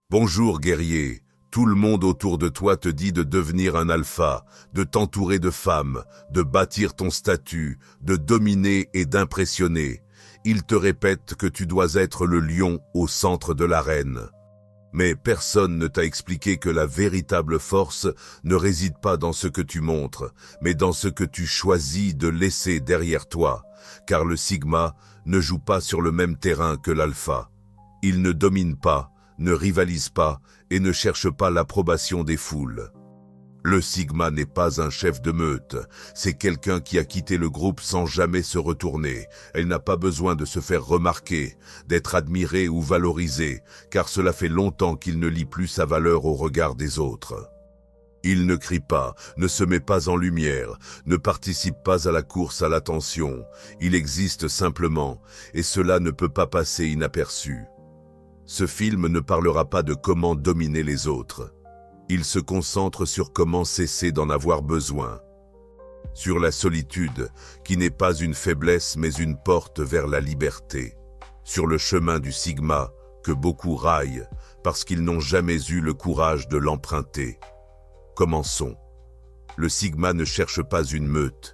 Bonjour guerrier, tout le monde autour de toi te dit de devenir un alpha, de t'entourer de femmes, de bâtir ton statut, de dominer et d'impressionner. Ils te répètent que tu dois être le lion au centre de l'arène. Mais personne ne t'a expliqué que la véritable force ne réside pas dans ce que tu montres, mais dans ce que tu choisis de laisser derrière toi, car le Sigma ne joue pas sur le même terrain que l'alpha. Il ne domine pas, ne rivalise pas et ne cherche pas l'approbation des foules. Le Sigma n'est pas un chef de meute, c'est quelqu'un qui a quitté le groupe sans jamais se retourner. Elle n'a pas besoin de se faire remarquer, d'être admiré ou valorisé, car cela fait longtemps qu'il ne lit plus sa valeur au regard des autres. Il ne crie pas, ne se met pas en lumière, ne participe pas à la course à l'attention. Il existe simplement, et cela ne peut pas passer inaperçu. Ce film ne parlera pas de comment dominer les autres. Il se concentre sur comment cesser d'en avoir besoin. Sur la solitude, qui n'est pas une faiblesse mais une porte vers la liberté. Sur le chemin du Sigma, que beaucoup raillent, parce qu'ils n'ont jamais eu le courage de l'emprunter. Commençons. Le Sigma ne cherche pas une meute.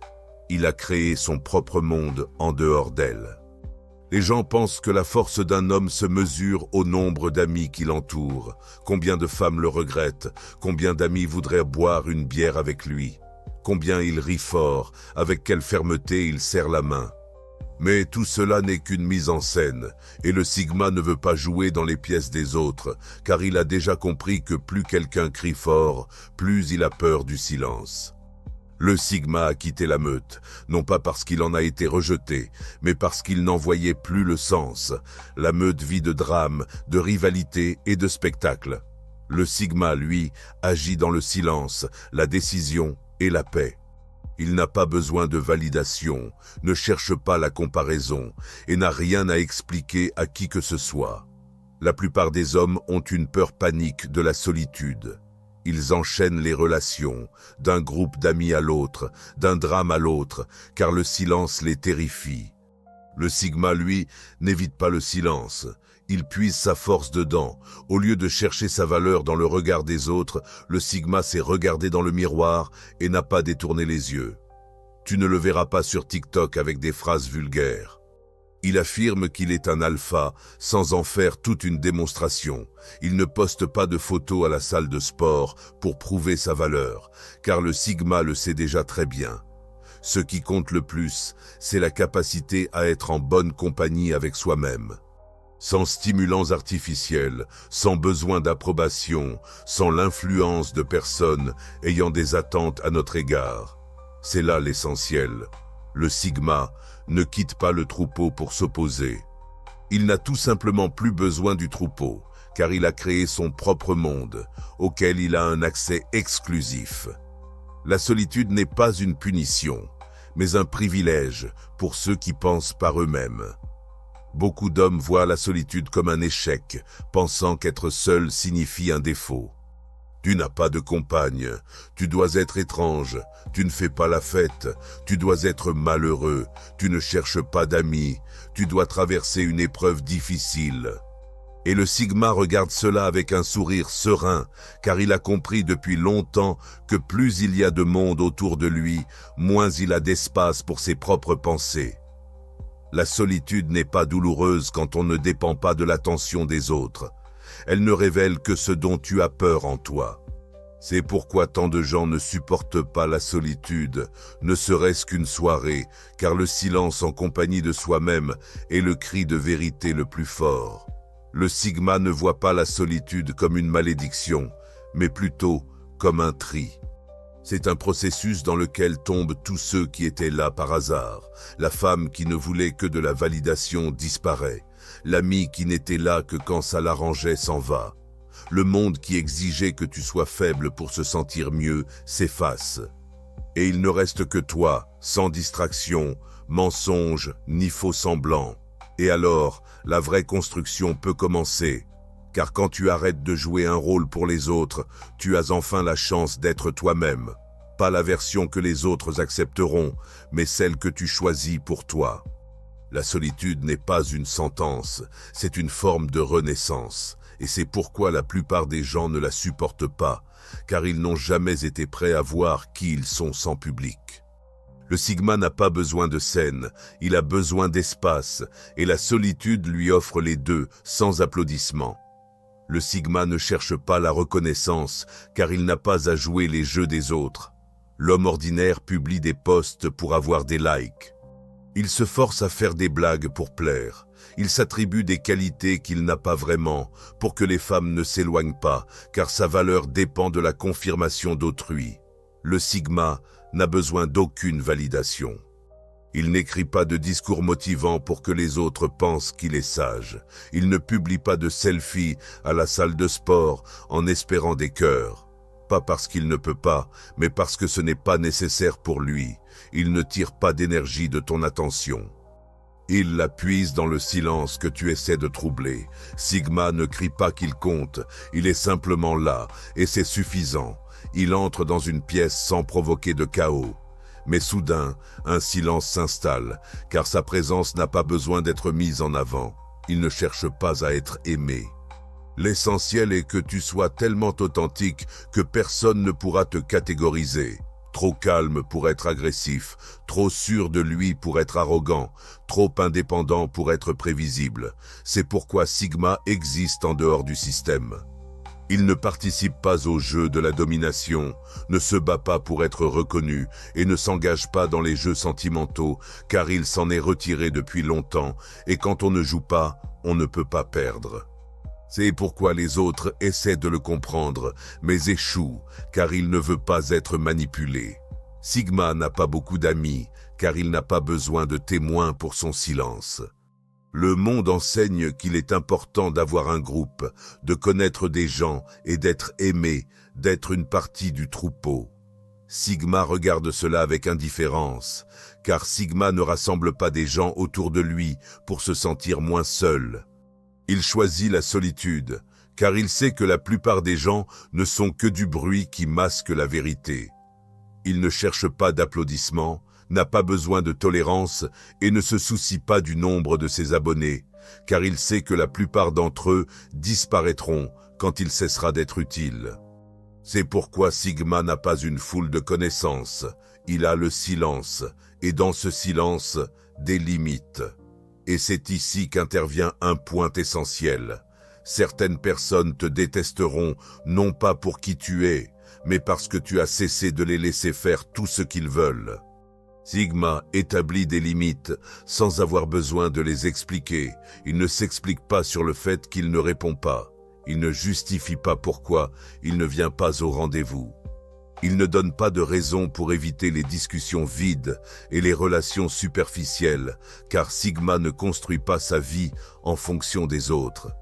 Il a créé son propre monde en dehors d'elle. Les gens pensent que la force d'un homme se mesure au nombre d'amis qui l'entourent. Combien de femmes le regrettent, combien d'amis voudraient boire une bière avec lui. Combien il rit fort, avec quelle fermeté il serre la main. Mais tout cela n'est qu'une mise en scène, et le Sigma ne veut pas jouer dans les pièces des autres, car il a déjà compris que plus quelqu'un crie fort, plus il a peur du silence. Le Sigma a quitté la meute, non pas parce qu'il en a été rejeté, mais parce qu'il n'en voyait plus le sens. La meute vit de drames, de rivalités et de spectacles. Le Sigma, lui, agit dans le silence, la décision et la paix. Il n'a pas besoin de validation, ne cherche pas la comparaison et n'a rien à expliquer à qui que ce soit. La plupart des hommes ont une peur panique de la solitude. Ils enchaînent les relations, d'un groupe d'amis à l'autre, d'un drame à l'autre, car le silence les terrifie. Le Sigma, lui, n'évite pas le silence. Il puise sa force dedans. Au lieu de chercher sa valeur dans le regard des autres, le Sigma s'est regardé dans le miroir et n'a pas détourné les yeux. Tu ne le verras pas sur TikTok avec des phrases vulgaires. Il affirme qu'il est un alpha sans en faire toute une démonstration. Il ne poste pas de photos à la salle de sport pour prouver sa valeur, car le Sigma le sait déjà très bien. Ce qui compte le plus, c'est la capacité à être en bonne compagnie avec soi-même. Sans stimulants artificiels, sans besoin d'approbation, sans l'influence de personnes ayant des attentes à notre égard. C'est là l'essentiel. Le Sigma ne quitte pas le troupeau pour s'opposer. Il n'a tout simplement plus besoin du troupeau, car il a créé son propre monde, auquel il a un accès exclusif. La solitude n'est pas une punition, mais un privilège pour ceux qui pensent par eux-mêmes. Beaucoup d'hommes voient la solitude comme un échec, pensant qu'être seul signifie un défaut. Tu n'as pas de compagne, tu dois être étrange, tu ne fais pas la fête, tu dois être malheureux, tu ne cherches pas d'amis, tu dois traverser une épreuve difficile. Et le Sigma regarde cela avec un sourire serein, car il a compris depuis longtemps que plus il y a de monde autour de lui, moins il a d'espace pour ses propres pensées. La solitude n'est pas douloureuse quand on ne dépend pas de l'attention des autres. Elle ne révèle que ce dont tu as peur en toi. C'est pourquoi tant de gens ne supportent pas la solitude, ne serait-ce qu'une soirée, car le silence en compagnie de soi-même est le cri de vérité le plus fort. Le Sigma ne voit pas la solitude comme une malédiction, mais plutôt comme un tri. C'est un processus dans lequel tombent tous ceux qui étaient là par hasard. La femme qui ne voulait que de la validation disparaît. L'ami qui n'était là que quand ça l'arrangeait s'en va. Le monde qui exigeait que tu sois faible pour se sentir mieux s'efface. Et il ne reste que toi, sans distraction, mensonge ni faux semblant. Et alors, la vraie construction peut commencer. Car quand tu arrêtes de jouer un rôle pour les autres, tu as enfin la chance d'être toi-même. Pas la version que les autres accepteront, mais celle que tu choisis pour toi. La solitude n'est pas une sentence, c'est une forme de renaissance. Et c'est pourquoi la plupart des gens ne la supportent pas, car ils n'ont jamais été prêts à voir qui ils sont sans public. Le Sigma n'a pas besoin de scène, il a besoin d'espace, et la solitude lui offre les deux, sans applaudissements. Le Sigma ne cherche pas la reconnaissance, car il n'a pas à jouer les jeux des autres. L'homme ordinaire publie des posts pour avoir des likes. Il se force à faire des blagues pour plaire. Il s'attribue des qualités qu'il n'a pas vraiment, pour que les femmes ne s'éloignent pas, car sa valeur dépend de la confirmation d'autrui. Le Sigma n'a besoin d'aucune validation. Il n'écrit pas de discours motivants pour que les autres pensent qu'il est sage. Il ne publie pas de selfies à la salle de sport en espérant des cœurs. Pas parce qu'il ne peut pas, mais parce que ce n'est pas nécessaire pour lui. Il ne tire pas d'énergie de ton attention. Il la puise dans le silence que tu essaies de troubler. Sigma ne crie pas qu'il compte, il est simplement là, et c'est suffisant. Il entre dans une pièce sans provoquer de chaos. Mais soudain, un silence s'installe, car sa présence n'a pas besoin d'être mise en avant. Il ne cherche pas à être aimé. L'essentiel est que tu sois tellement authentique que personne ne pourra te catégoriser. Trop calme pour être agressif, trop sûr de lui pour être arrogant, trop indépendant pour être prévisible. C'est pourquoi Sigma existe en dehors du système. Il ne participe pas au jeu de la domination, ne se bat pas pour être reconnu et ne s'engage pas dans les jeux sentimentaux, car il s'en est retiré depuis longtemps, et quand on ne joue pas, on ne peut pas perdre. C'est pourquoi les autres essaient de le comprendre, mais échouent, car il ne veut pas être manipulé. Sigma n'a pas beaucoup d'amis, car il n'a pas besoin de témoins pour son silence. Le monde enseigne qu'il est important d'avoir un groupe, de connaître des gens et d'être aimé, d'être une partie du troupeau. Sigma regarde cela avec indifférence, car Sigma ne rassemble pas des gens autour de lui pour se sentir moins seul. Il choisit la solitude, car il sait que la plupart des gens ne sont que du bruit qui masque la vérité. Il ne cherche pas d'applaudissements, n'a pas besoin de tolérance et ne se soucie pas du nombre de ses abonnés, car il sait que la plupart d'entre eux disparaîtront quand il cessera d'être utile. C'est pourquoi Sigma n'a pas une foule de connaissances, il a le silence, et dans ce silence, des limites. Et c'est ici qu'intervient un point essentiel. Certaines personnes te détesteront, non pas pour qui tu es, mais parce que tu as cessé de les laisser faire tout ce qu'ils veulent. Sigma établit des limites sans avoir besoin de les expliquer. Il ne s'explique pas sur le fait qu'il ne répond pas. Il ne justifie pas pourquoi il ne vient pas au rendez-vous. Il ne donne pas de raison pour éviter les discussions vides et les relations superficielles, car Sigma ne construit pas sa vie en fonction des autres.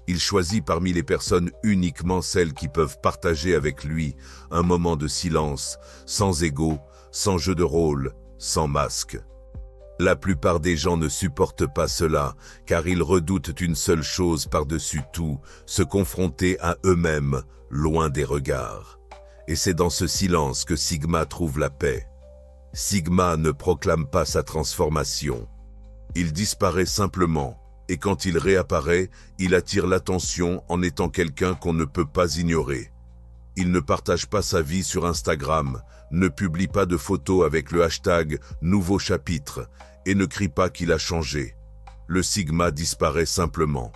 Il choisit parmi les personnes uniquement celles qui peuvent partager avec lui un moment de silence, sans ego, sans jeu de rôle, sans masque. La plupart des gens ne supportent pas cela, car ils redoutent une seule chose par-dessus tout, se confronter à eux-mêmes, loin des regards. Et c'est dans ce silence que Sigma trouve la paix. Sigma ne proclame pas sa transformation. Il disparaît simplement, et quand il réapparaît, il attire l'attention en étant quelqu'un qu'on ne peut pas ignorer. Il ne partage pas sa vie sur Instagram, ne publie pas de photos avec le hashtag « Nouveau chapitre » et ne crie pas qu'il a changé. Le Sigma disparaît simplement.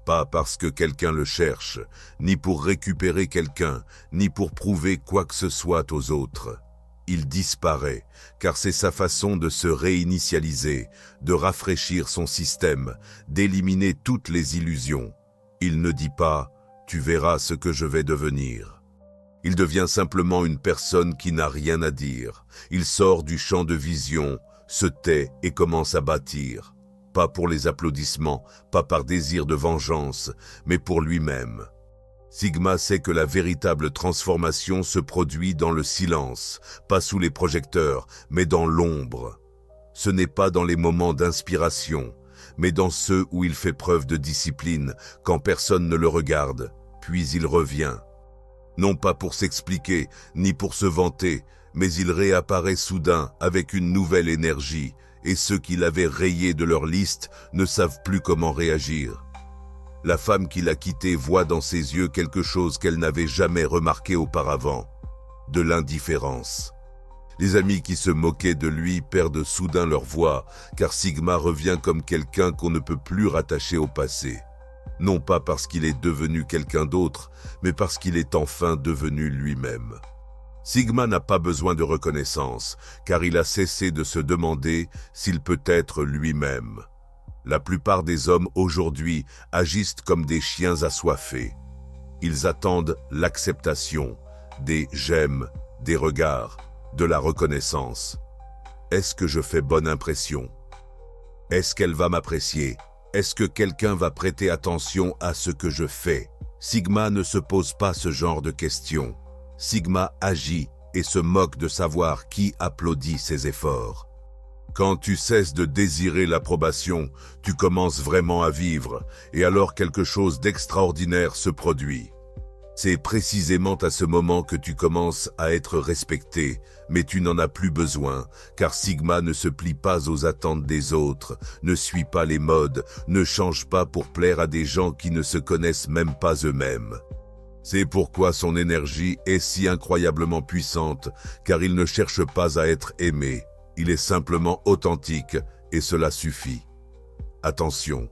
Pas parce que quelqu'un le cherche, ni pour récupérer quelqu'un, ni pour prouver quoi que ce soit aux autres. Il disparaît, car c'est sa façon de se réinitialiser, de rafraîchir son système, d'éliminer toutes les illusions. Il ne dit pas « tu verras ce que je vais devenir ». Il devient simplement une personne qui n'a rien à dire. Il sort du champ de vision, se tait et commence à bâtir. Pas pour les applaudissements, pas par désir de vengeance, mais pour lui-même. Sigma sait que la véritable transformation se produit dans le silence, pas sous les projecteurs, mais dans l'ombre. Ce n'est pas dans les moments d'inspiration, mais dans ceux où il fait preuve de discipline, quand personne ne le regarde, puis il revient. Non pas pour s'expliquer, ni pour se vanter, mais il réapparaît soudain avec une nouvelle énergie, et ceux qui l'avaient rayé de leur liste ne savent plus comment réagir. La femme qui l'a quitté voit dans ses yeux quelque chose qu'elle n'avait jamais remarqué auparavant, de l'indifférence. Les amis qui se moquaient de lui perdent soudain leur voix, car Sigma revient comme quelqu'un qu'on ne peut plus rattacher au passé. Non pas parce qu'il est devenu quelqu'un d'autre, mais parce qu'il est enfin devenu lui-même. Sigma n'a pas besoin de reconnaissance, car il a cessé de se demander s'il peut être lui-même. La plupart des hommes aujourd'hui agissent comme des chiens assoiffés. Ils attendent l'acceptation, des j'aime, des regards, de la reconnaissance. Est-ce que je fais bonne impression? Est-ce qu'elle va m'apprécier? Est-ce que quelqu'un va prêter attention à ce que je fais? Sigma ne se pose pas ce genre de questions. Sigma agit et se moque de savoir qui applaudit ses efforts. Quand tu cesses de désirer l'approbation, tu commences vraiment à vivre, et alors quelque chose d'extraordinaire se produit. C'est précisément à ce moment que tu commences à être respecté, mais tu n'en as plus besoin, car Sigma ne se plie pas aux attentes des autres, ne suit pas les modes, ne change pas pour plaire à des gens qui ne se connaissent même pas eux-mêmes. C'est pourquoi son énergie est si incroyablement puissante, car il ne cherche pas à être aimé. Il est simplement authentique et cela suffit. Attention,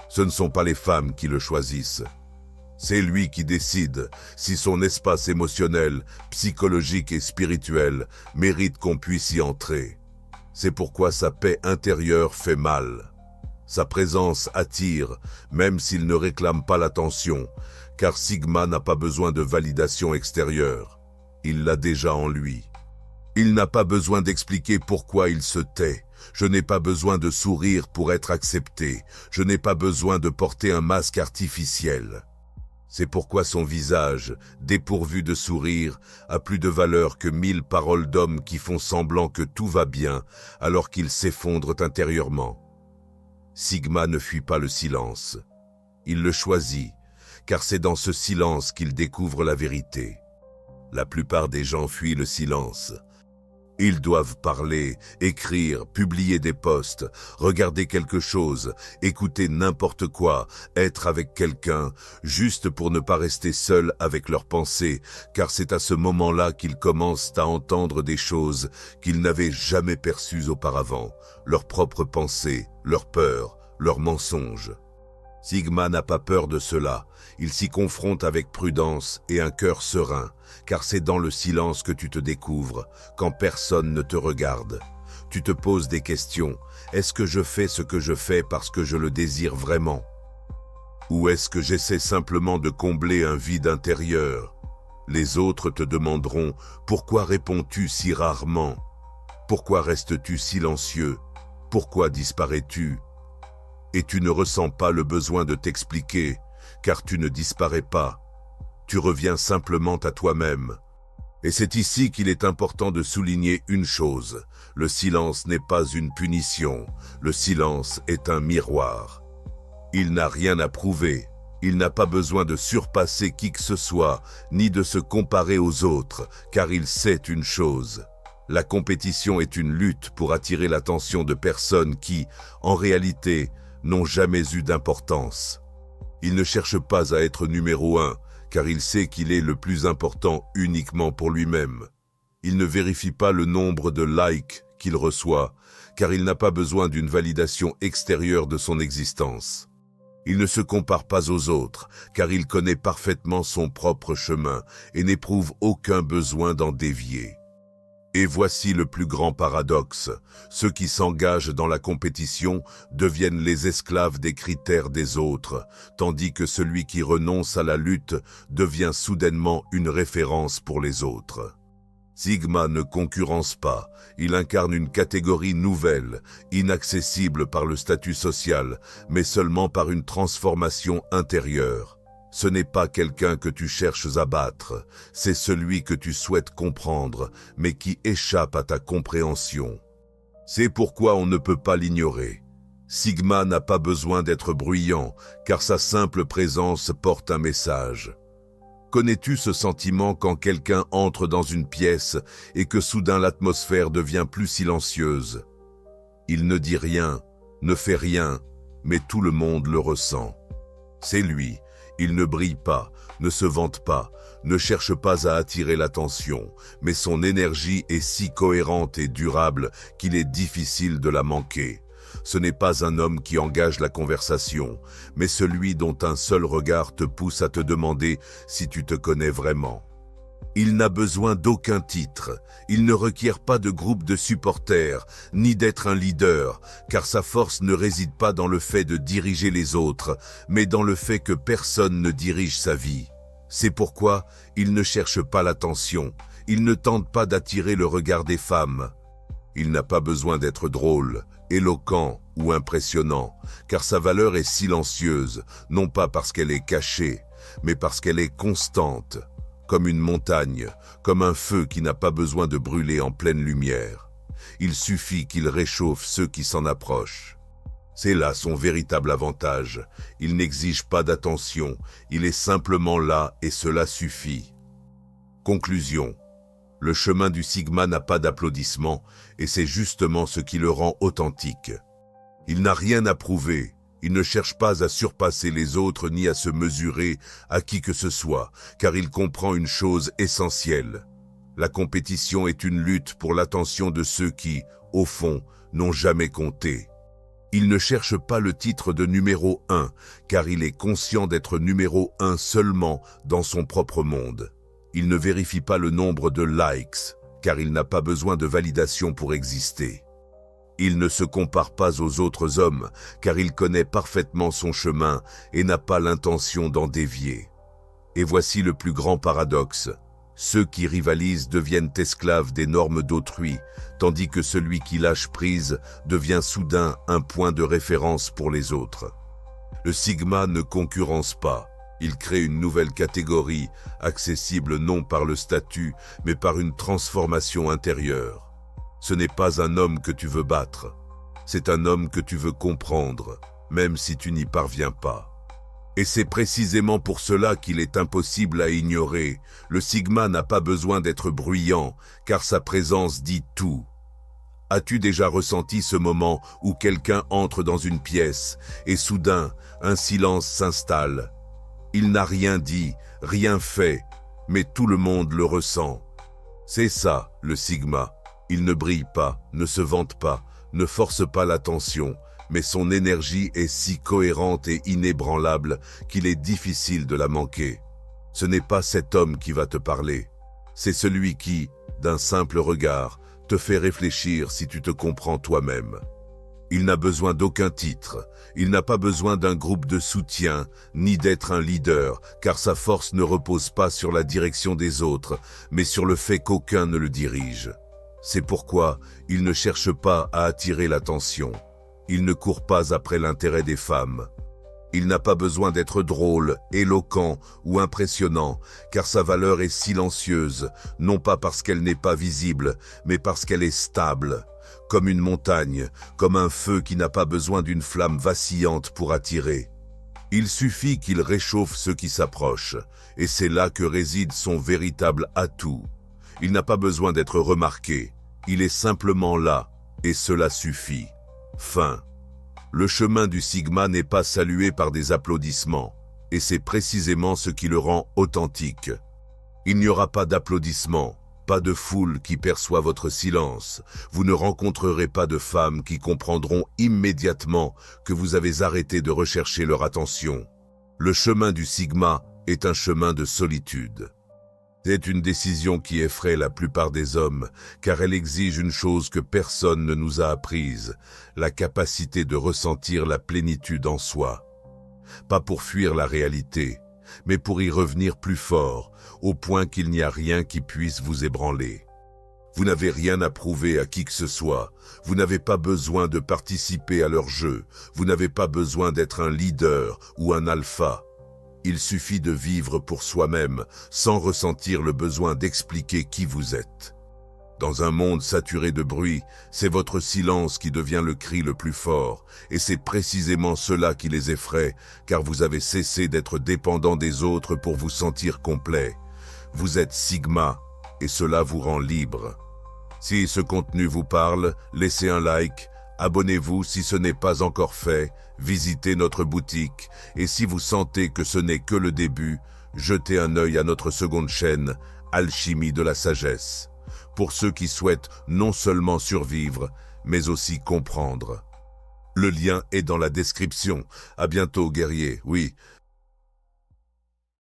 ce ne sont pas les femmes qui le choisissent. C'est lui qui décide si son espace émotionnel, psychologique et spirituel mérite qu'on puisse y entrer. C'est pourquoi sa paix intérieure fait mal. Sa présence attire, même s'il ne réclame pas l'attention, car Sigma n'a pas besoin de validation extérieure. Il l'a déjà en lui. Il n'a pas besoin d'expliquer pourquoi il se tait. Je n'ai pas besoin de sourire pour être accepté. Je n'ai pas besoin de porter un masque artificiel. C'est pourquoi son visage, dépourvu de sourire, a plus de valeur que 1000 paroles d'hommes qui font semblant que tout va bien alors qu'ils s'effondrent intérieurement. Sigma ne fuit pas le silence. Il le choisit, car c'est dans ce silence qu'il découvre la vérité. La plupart des gens fuient le silence. Ils doivent parler, écrire, publier des posts, regarder quelque chose, écouter n'importe quoi, être avec quelqu'un, juste pour ne pas rester seuls avec leurs pensées, car c'est à ce moment-là qu'ils commencent à entendre des choses qu'ils n'avaient jamais perçues auparavant, leurs propres pensées, leurs peurs, leurs mensonges. Sigma n'a pas peur de cela, il s'y confronte avec prudence et un cœur serein, car c'est dans le silence que tu te découvres, quand personne ne te regarde. Tu te poses des questions, est-ce que je fais ce que je fais parce que je le désire vraiment? Ou est-ce que j'essaie simplement de combler un vide intérieur? Les autres te demanderont, pourquoi réponds-tu si rarement? Pourquoi restes-tu silencieux? Pourquoi disparais-tu? Et tu ne ressens pas le besoin de t'expliquer, car tu ne disparais pas. Tu reviens simplement à toi-même. Et c'est ici qu'il est important de souligner une chose. Le silence n'est pas une punition. Le silence est un miroir. Il n'a rien à prouver. Il n'a pas besoin de surpasser qui que ce soit, ni de se comparer aux autres, car il sait une chose. La compétition est une lutte pour attirer l'attention de personnes qui, en réalité, n'ont jamais eu d'importance. Il ne cherche pas à être numéro 1, car il sait qu'il est le plus important uniquement pour lui-même. Il ne vérifie pas le nombre de likes qu'il reçoit, car il n'a pas besoin d'une validation extérieure de son existence. Il ne se compare pas aux autres, car il connaît parfaitement son propre chemin et n'éprouve aucun besoin d'en dévier. Et voici le plus grand paradoxe. Ceux qui s'engagent dans la compétition deviennent les esclaves des critères des autres, tandis que celui qui renonce à la lutte devient soudainement une référence pour les autres. Sigma ne concurrence pas, il incarne une catégorie nouvelle, inaccessible par le statut social, mais seulement par une transformation intérieure. Ce n'est pas quelqu'un que tu cherches à battre, c'est celui que tu souhaites comprendre, mais qui échappe à ta compréhension. C'est pourquoi on ne peut pas l'ignorer. Sigma n'a pas besoin d'être bruyant, car sa simple présence porte un message. Connais-tu ce sentiment quand quelqu'un entre dans une pièce et que soudain l'atmosphère devient plus silencieuse? Il ne dit rien, ne fait rien, mais tout le monde le ressent. C'est lui. Il ne brille pas, ne se vante pas, ne cherche pas à attirer l'attention, mais son énergie est si cohérente et durable qu'il est difficile de la manquer. Ce n'est pas un homme qui engage la conversation, mais celui dont un seul regard te pousse à te demander si tu te connais vraiment. Il n'a besoin d'aucun titre, il ne requiert pas de groupe de supporters, ni d'être un leader, car sa force ne réside pas dans le fait de diriger les autres, mais dans le fait que personne ne dirige sa vie. C'est pourquoi il ne cherche pas l'attention, il ne tente pas d'attirer le regard des femmes. Il n'a pas besoin d'être drôle, éloquent ou impressionnant, car sa valeur est silencieuse, non pas parce qu'elle est cachée, mais parce qu'elle est constante. Comme une montagne, comme un feu qui n'a pas besoin de brûler en pleine lumière. Il suffit qu'il réchauffe ceux qui s'en approchent. C'est là son véritable avantage. Il n'exige pas d'attention, il est simplement là et cela suffit. Conclusion. Le chemin du Sigma n'a pas d'applaudissements et c'est justement ce qui le rend authentique. Il n'a rien à prouver. Il ne cherche pas à surpasser les autres ni à se mesurer à qui que ce soit, car il comprend une chose essentielle. La compétition est une lutte pour l'attention de ceux qui, au fond, n'ont jamais compté. Il ne cherche pas le titre de numéro 1, car il est conscient d'être numéro 1 seulement dans son propre monde. Il ne vérifie pas le nombre de likes, car il n'a pas besoin de validation pour exister. Il ne se compare pas aux autres hommes, car il connaît parfaitement son chemin et n'a pas l'intention d'en dévier. Et voici le plus grand paradoxe. Ceux qui rivalisent deviennent esclaves des normes d'autrui, tandis que celui qui lâche prise devient soudain un point de référence pour les autres. Le Sigma ne concurrence pas. Il crée une nouvelle catégorie, accessible non par le statut, mais par une transformation intérieure. Ce n'est pas un homme que tu veux battre, c'est un homme que tu veux comprendre, même si tu n'y parviens pas. Et c'est précisément pour cela qu'il est impossible à ignorer. Le Sigma n'a pas besoin d'être bruyant, car sa présence dit tout. As-tu déjà ressenti ce moment où quelqu'un entre dans une pièce et soudain, un silence s'installe? Il n'a rien dit, rien fait, mais tout le monde le ressent. C'est ça, le Sigma. Il ne brille pas, ne se vante pas, ne force pas l'attention, mais son énergie est si cohérente et inébranlable qu'il est difficile de la manquer. Ce n'est pas cet homme qui va te parler, c'est celui qui, d'un simple regard, te fait réfléchir si tu te comprends toi-même. Il n'a besoin d'aucun titre, il n'a pas besoin d'un groupe de soutien, ni d'être un leader, car sa force ne repose pas sur la direction des autres, mais sur le fait qu'aucun ne le dirige. C'est pourquoi il ne cherche pas à attirer l'attention. Il ne court pas après l'intérêt des femmes. Il n'a pas besoin d'être drôle, éloquent ou impressionnant, car sa valeur est silencieuse, non pas parce qu'elle n'est pas visible, mais parce qu'elle est stable, comme une montagne, comme un feu qui n'a pas besoin d'une flamme vacillante pour attirer. Il suffit qu'il réchauffe ceux qui s'approchent, et c'est là que réside son véritable atout. Il n'a pas besoin d'être remarqué, il est simplement là, et cela suffit. Fin. Le chemin du Sigma n'est pas salué par des applaudissements, et c'est précisément ce qui le rend authentique. Il n'y aura pas d'applaudissements, pas de foule qui perçoit votre silence. Vous ne rencontrerez pas de femmes qui comprendront immédiatement que vous avez arrêté de rechercher leur attention. Le chemin du Sigma est un chemin de solitude. C'est une décision qui effraie la plupart des hommes, car elle exige une chose que personne ne nous a apprise, la capacité de ressentir la plénitude en soi. Pas pour fuir la réalité, mais pour y revenir plus fort, au point qu'il n'y a rien qui puisse vous ébranler. Vous n'avez rien à prouver à qui que ce soit, vous n'avez pas besoin de participer à leur jeu, vous n'avez pas besoin d'être un leader ou un alpha. Il suffit de vivre pour soi-même, sans ressentir le besoin d'expliquer qui vous êtes. Dans un monde saturé de bruit, c'est votre silence qui devient le cri le plus fort, et c'est précisément cela qui les effraie, car vous avez cessé d'être dépendant des autres pour vous sentir complet. Vous êtes Sigma, et cela vous rend libre. Si ce contenu vous parle, laissez un like, abonnez-vous si ce n'est pas encore fait, visitez notre boutique et si vous sentez que ce n'est que le début, jetez un œil à notre seconde chaîne, Alchimie de la sagesse, pour ceux qui souhaitent non seulement survivre, mais aussi comprendre. Le lien est dans la description. À bientôt, guerrier. Oui,